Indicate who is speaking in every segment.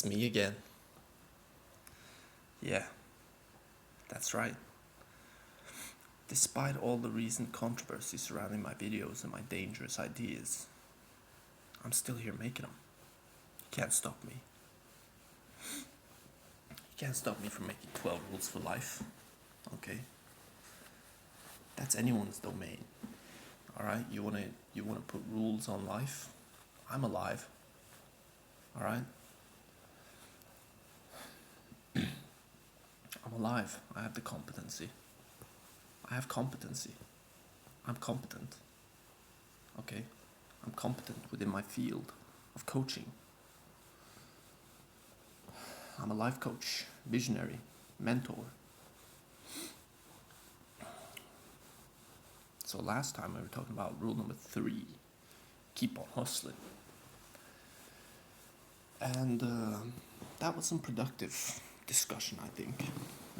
Speaker 1: It's me again. Yeah, that's right. Despite all the recent controversy surrounding my videos and my dangerous ideas, I'm still here making them. You can't stop me. You can't stop me from making 12 rules for life. Okay? That's anyone's domain. Alright? You wanna put rules on life? I'm alive. Alright? I'm alive. I have the competency. I have competency. I'm competent. Okay? I'm competent within my field of coaching. I'm a life coach, visionary, mentor. So last time we were talking about rule number 3, keep on hustling. And that was some productive discussion, I think.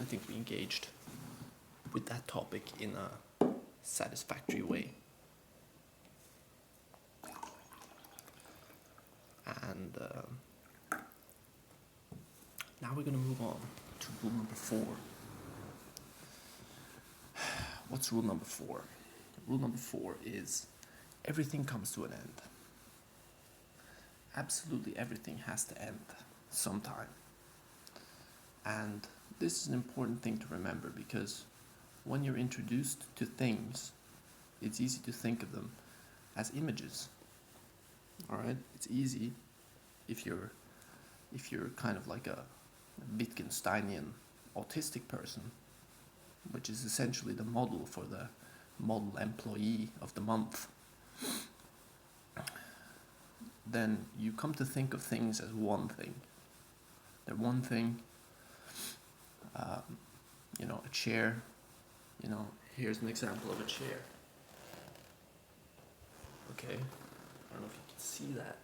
Speaker 1: I think we engaged with that topic in a satisfactory way. And now we're going to move on to rule number 4. What's rule number 4? Rule number 4 is everything comes to an end. Absolutely everything has to end sometime. And this is an important thing to remember because when you're introduced to things, it's easy to think of them as images. Alright? It's easy if you're kind of like a Wittgensteinian autistic person, which is essentially the model for the model employee of the month, then you come to think of things as one thing. They're one thing. A chair. Here's an example of a chair. Okay, I don't know if you can see that.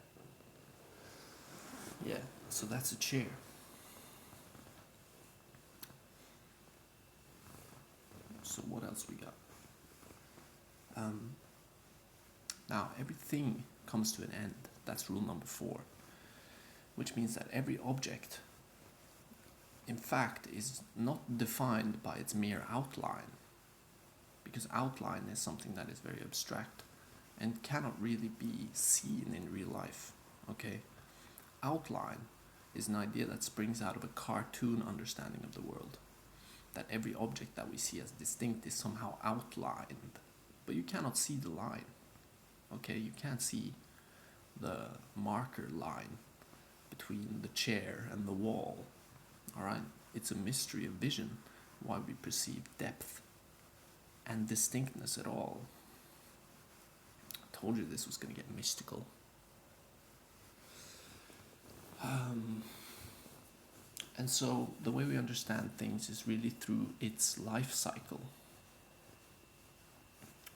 Speaker 1: Yeah, so that's a chair. So what else we got? Now, everything comes to an end. That's rule number 4, which means that every object, in fact, is not defined by its mere outline, because outline is something that is very abstract and cannot really be seen in real life. Okay? Outline is an idea that springs out of a cartoon understanding of the world, that every object that we see as distinct is somehow outlined, but you cannot see the line. Okay, you can't see the marker line between the chair and the wall. Alright, it's a mystery of vision why we perceive depth and distinctness at all. I told you this was going to get mystical. And so the way we understand things is really through its life cycle.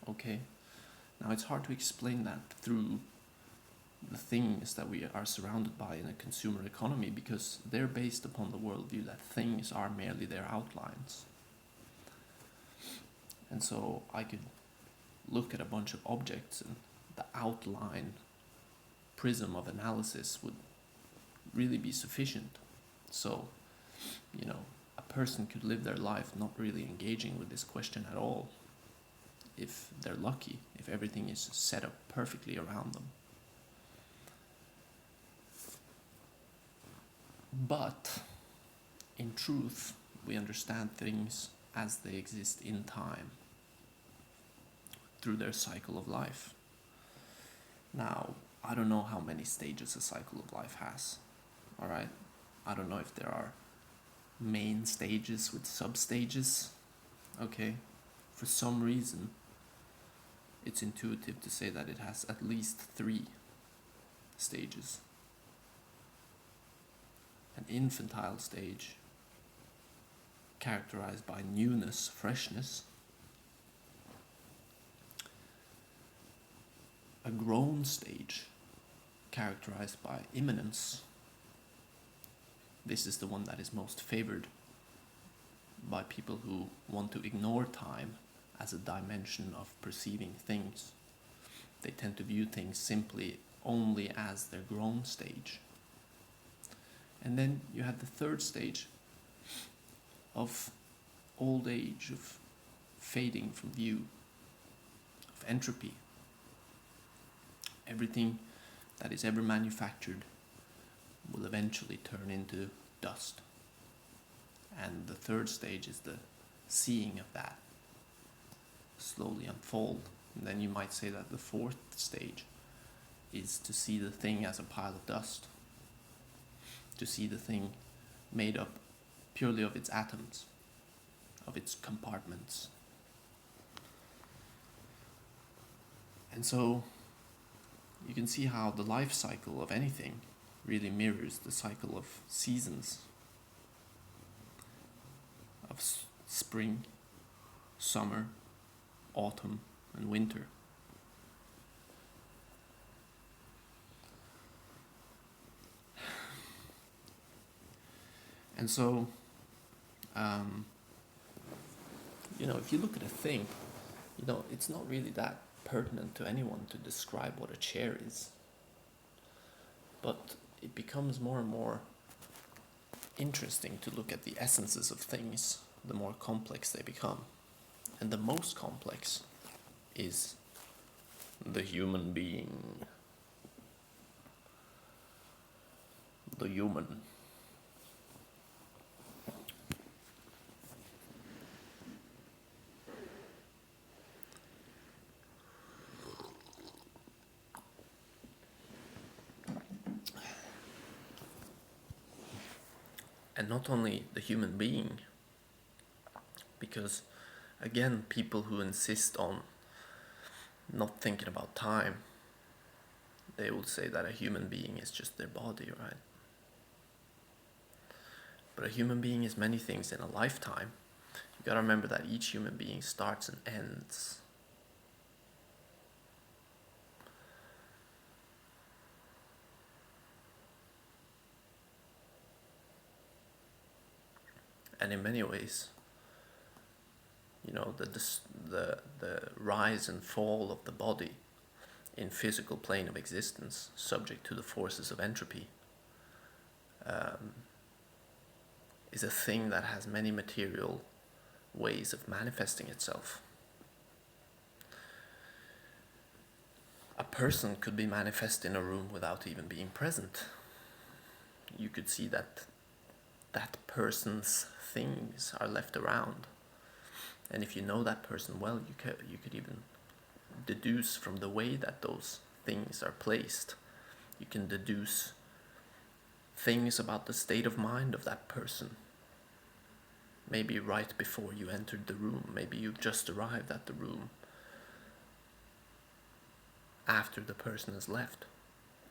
Speaker 1: Okay? Now it's hard to explain that through the things that we are surrounded by in a consumer economy because they're based upon the worldview that things are merely their outlines. And so I could look at a bunch of objects and the outline prism of analysis would really be sufficient. So, a person could live their life not really engaging with this question at all, if they're lucky, if everything is set up perfectly around them. But, in truth, we understand things as they exist in time, through their cycle of life. Now, I don't know how many stages a cycle of life has. Alright? I don't know if there are main stages with sub-stages. Okay? For some reason, it's intuitive to say that it has at least 3 stages. An infantile stage, characterized by newness, freshness. A grown stage, characterized by immanence. This is the one that is most favored by people who want to ignore time as a dimension of perceiving things. They tend to view things simply only as their grown stage. And then you had the third stage of old age, of fading from view, of entropy. Everything that is ever manufactured will eventually turn into dust. And the third stage is the seeing of that slowly unfold. And then you might say that the fourth stage is to see the thing as a pile of dust, to see the thing made up purely of its atoms, of its compartments. And so you can see how the life cycle of anything really mirrors the cycle of seasons, of spring, summer, autumn, and winter. And so, if you look at a thing, it's not really that pertinent to anyone to describe what a chair is. But it becomes more and more interesting to look at the essences of things, the more complex they become. And the most complex is the human being. The human. And not only the human being, because again, people who insist on not thinking about time, they will say that a human being is just their body, right? But a human being is many things in a lifetime. You gotta remember that each human being starts and ends. And in many ways, the rise and fall of the body in physical plane of existence, subject to the forces of entropy, is a thing that has many material ways of manifesting itself. A person could be manifest in a room without even being present. You could see that person's things are left around. And if you know that person well, you could even deduce from the way that those things are placed. You can deduce things about the state of mind of that person. Maybe right before you entered the room, maybe you just arrived at the room after the person has left.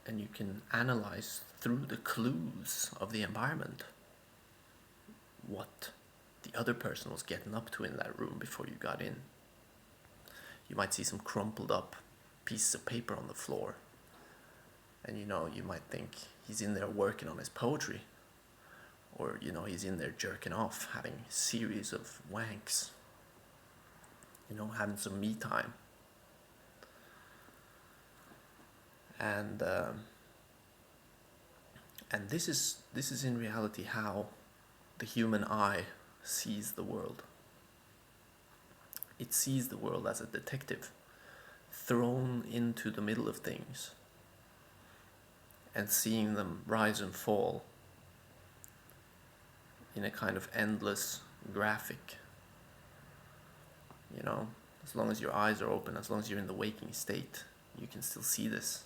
Speaker 1: And you can analyze through the clues of the environment what the other person was getting up to in that room before you got in. You might see some crumpled up pieces of paper on the floor, and you might think he's in there working on his poetry, or he's in there jerking off, having a series of wanks, having some me time. And this is in reality how the human eye sees the world. It sees the world as a detective thrown into the middle of things and seeing them rise and fall in a kind of endless graphic. As long as your eyes are open, as long as you're in the waking state, you can still see this.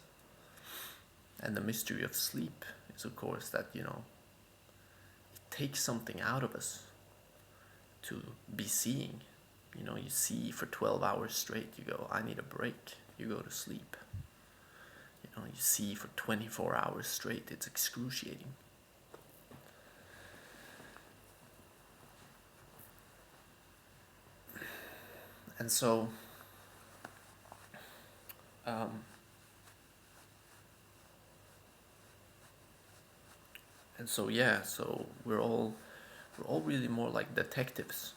Speaker 1: And the mystery of sleep is, of course, that it takes something out of us to be seeing. You see for 12 hours straight, you go, I need a break, you go to sleep. You see for 24 hours straight, it's excruciating. And so, so we're all really more like detectives.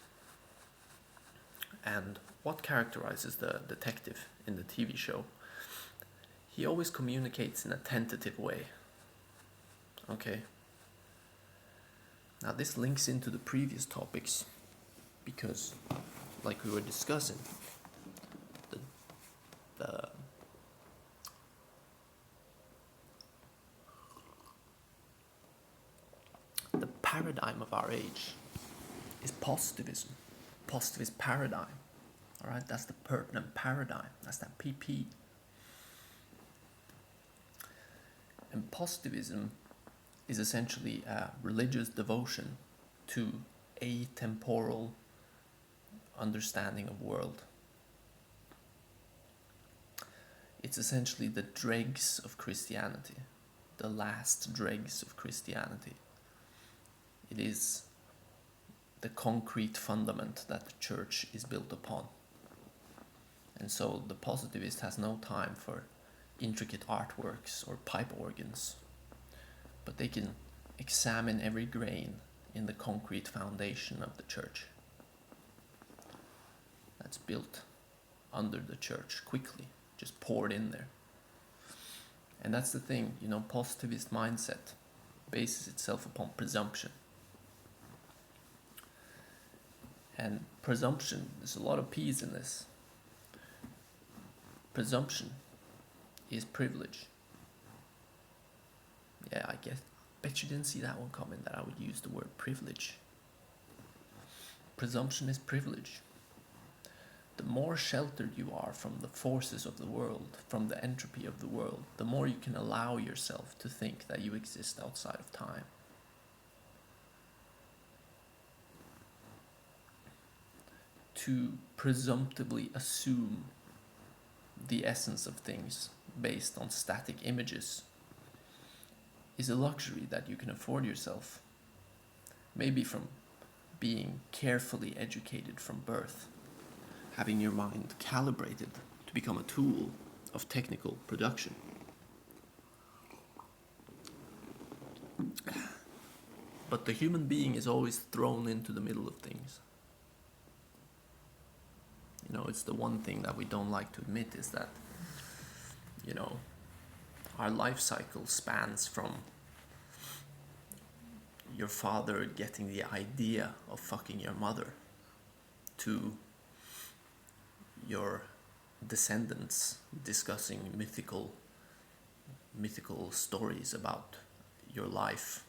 Speaker 1: And what characterizes the detective in the TV show? He always communicates in a tentative way. Okay? Now this links into the previous topics because, like we were discussing, the paradigm of our age is positivism. Positivist paradigm. Alright, that's the pertinent paradigm. That's that PP. And positivism is essentially a religious devotion to atemporal understanding of world. It's essentially the dregs of Christianity, the last dregs of Christianity. It is the concrete fundament that the church is built upon. And so the positivist has no time for intricate artworks or pipe organs, but they can examine every grain in the concrete foundation of the church that's built under the church quickly, just poured in there. And that's the thing, positivist mindset bases itself upon presumption. And presumption, there's a lot of P's in this. Presumption is privilege. Yeah, bet you didn't see that one coming, that I would use the word privilege. Presumption is privilege. The more sheltered you are from the forces of the world, from the entropy of the world, the more you can allow yourself to think that you exist outside of time. To presumptively assume the essence of things based on static images is a luxury that you can afford yourself. Maybe from being carefully educated from birth, having your mind calibrated to become a tool of technical production. But the human being is always thrown into the middle of things. It's the one thing that we don't like to admit, is that, our life cycle spans from your father getting the idea of fucking your mother to your descendants discussing mythical stories about your life,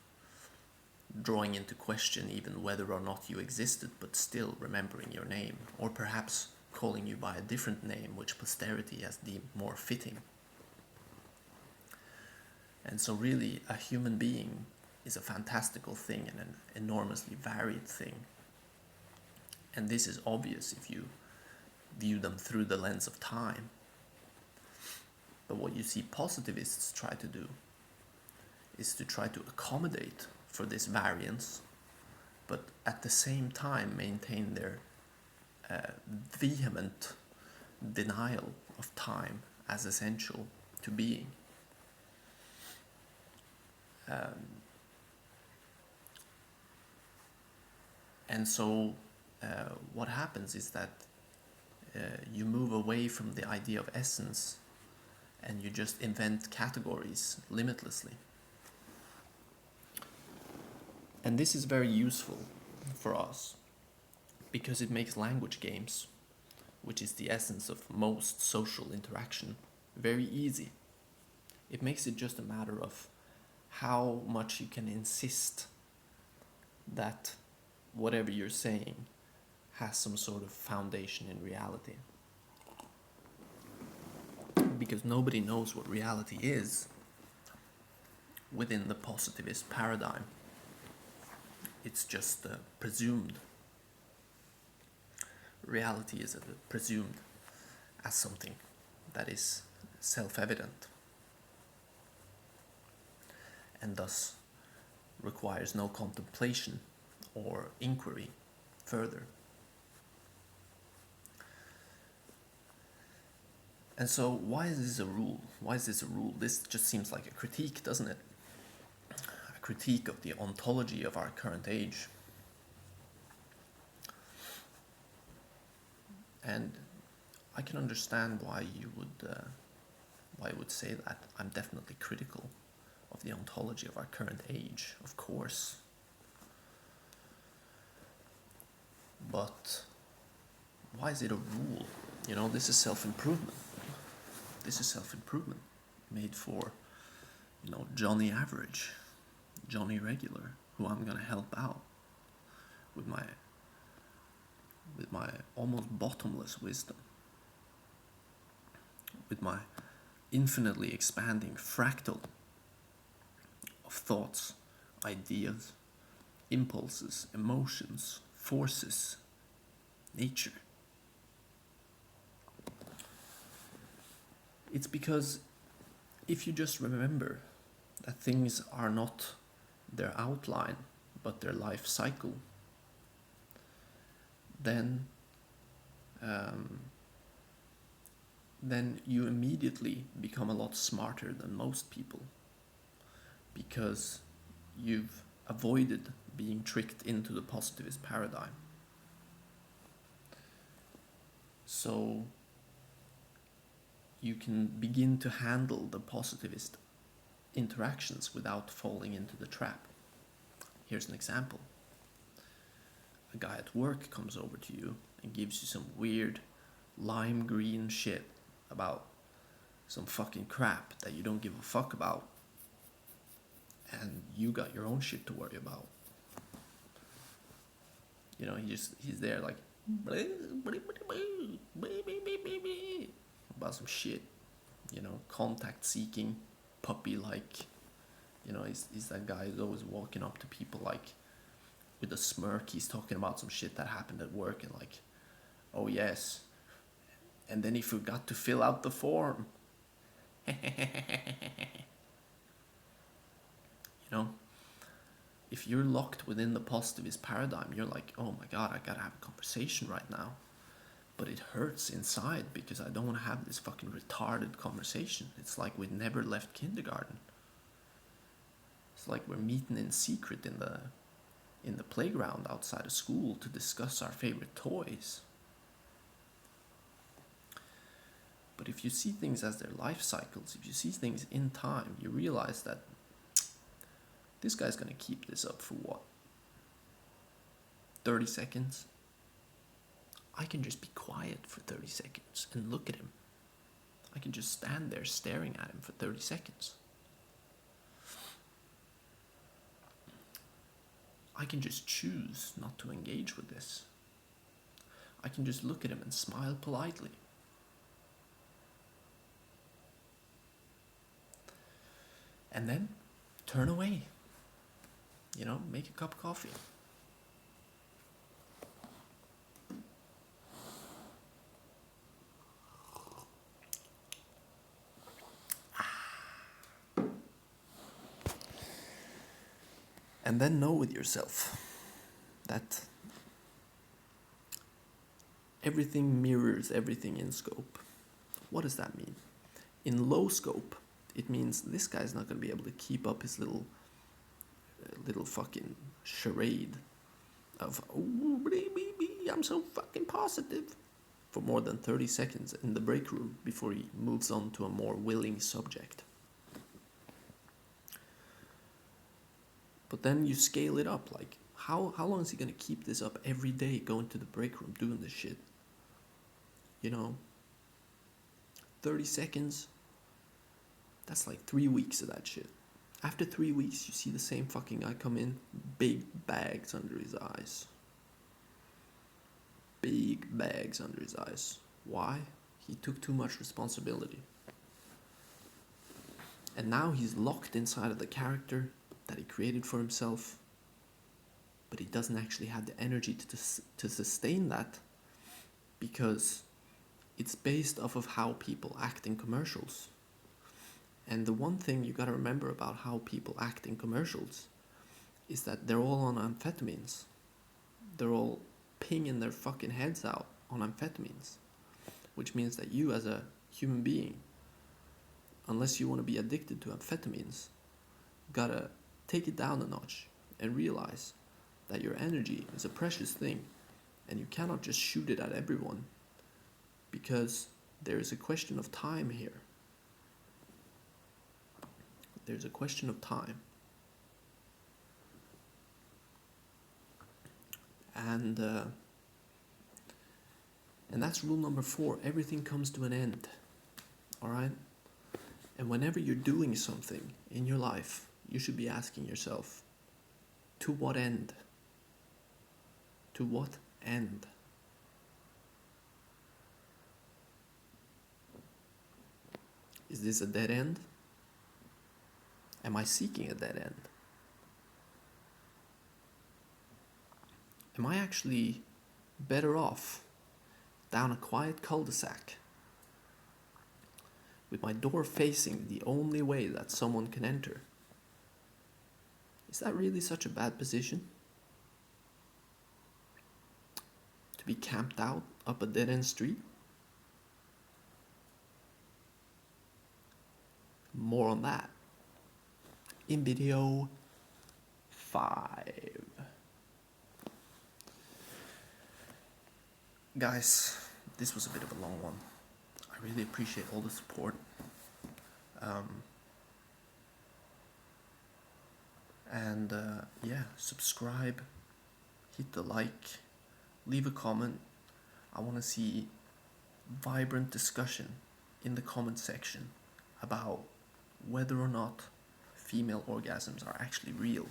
Speaker 1: drawing into question even whether or not you existed, but still remembering your name, or perhaps calling you by a different name which posterity has deemed more fitting. And so really, a human being is a fantastical thing and an enormously varied thing. And this is obvious if you view them through the lens of time. But what you see positivists try to do is to try to accommodate for this variance, but at the same time maintain their vehement denial of time as essential to being. And so what happens is that you move away from the idea of essence and you just invent categories limitlessly. And this is very useful for us because it makes language games, which is the essence of most social interaction, very easy. It makes it just a matter of how much you can insist that whatever you're saying has some sort of foundation in reality. Because nobody knows what reality is within the positivist paradigm. It's just presumed. Reality is presumed as something that is self-evident and thus requires no contemplation or inquiry further. And so why is this a rule? Why is this a rule? This just seems like a critique, doesn't it? A critique of the ontology of our current age. And I can understand why you would say that. I'm definitely critical of the ontology of our current age, of course. But why is it a rule? You know, this is self-improvement. This is self-improvement made for, you know, Johnny Average, Johnny Regular, who I'm gonna help out with my almost bottomless wisdom, with my infinitely expanding fractal of thoughts, ideas, impulses, emotions, forces, nature. It's because if you just remember that things are not their outline but their life cycle, then you immediately become a lot smarter than most people, because you've avoided being tricked into the positivist paradigm. So you can begin to handle the positivist interactions without falling into the trap. Here's an example. A guy at work comes over to you and gives you some weird lime green shit about some fucking crap that you don't give a fuck about, and you got your own shit to worry about. You know, he's there like about some shit, you know, contact seeking, puppy like. You know, he's that guy who's always walking up to people like with a smirk. He's talking about some shit that happened at work and like, oh yes, and then he forgot to fill out the form. You know, if you're locked within the positivist paradigm, you're like, oh my god, I gotta have a conversation right now. But it hurts inside because I don't want to have this fucking retarded conversation. It's like we never left kindergarten. It's like we're meeting in secret in the playground outside of school to discuss our favorite toys. But if you see things as their life cycles, if you see things in time, you realize that this guy's gonna keep this up for what? 30 seconds? I can just be quiet for 30 seconds and look at him. I can just stand there staring at him for 30 seconds. I can just choose not to engage with this. I can just look at him and smile politely. And then turn away. You know, make a cup of coffee. And then know with yourself that everything mirrors everything in scope. What does that mean? In low scope, it means this guy's not going to be able to keep up his little fucking charade of, oh, baby, I'm so fucking positive, for more than 30 seconds in the break room before he moves on to a more willing subject. But then you scale it up, like, how long is he going to keep this up every day, going to the break room, doing this shit? You know, 30 seconds, that's like 3 weeks of that shit. After 3 weeks, you see the same fucking guy come in, big bags under his eyes. Big bags under his eyes. Why? He took too much responsibility. And now he's locked inside of the character that he created for himself, but he doesn't actually have the energy to sustain that, because it's based off of how people act in commercials. And the one thing you gotta remember about how people act in commercials is that they're all on amphetamines. They're all pinging their fucking heads out on amphetamines, which means that you as a human being, unless you want to be addicted to amphetamines, gotta take it down a notch and realize that your energy is a precious thing and you cannot just shoot it at everyone, because there is a question of time here. There's a question of time. And And that's rule number 4. Everything comes to an end. Alright? And whenever you're doing something in your life, you should be asking yourself, to what end? To what end? Is this a dead end? Am I seeking a dead end? Am I actually better off down a quiet cul-de-sac with my door facing the only way that someone can enter? Is that really such a bad position? To be camped out up a dead-end street? More on that in video 5. Guys, this was a bit of a long one. I really appreciate all the support. Yeah, subscribe, hit the like, leave a comment. I want to see vibrant discussion in the comment section about whether or not female orgasms are actually real.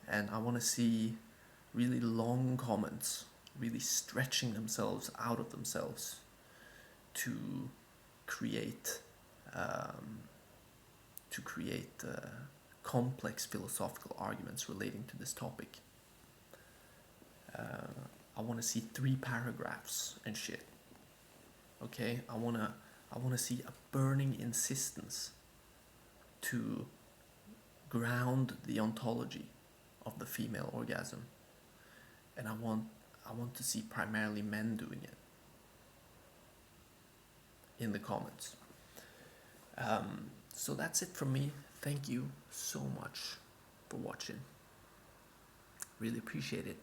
Speaker 1: And I want to see really long comments, really stretching themselves out of themselves to create complex philosophical arguments relating to this topic. I want to see 3 paragraphs and shit. Okay, I want to see a burning insistence to ground the ontology of the female orgasm, and I want to see primarily men doing it in the comments. So that's it from me. Thank you so much for watching. Really appreciate it.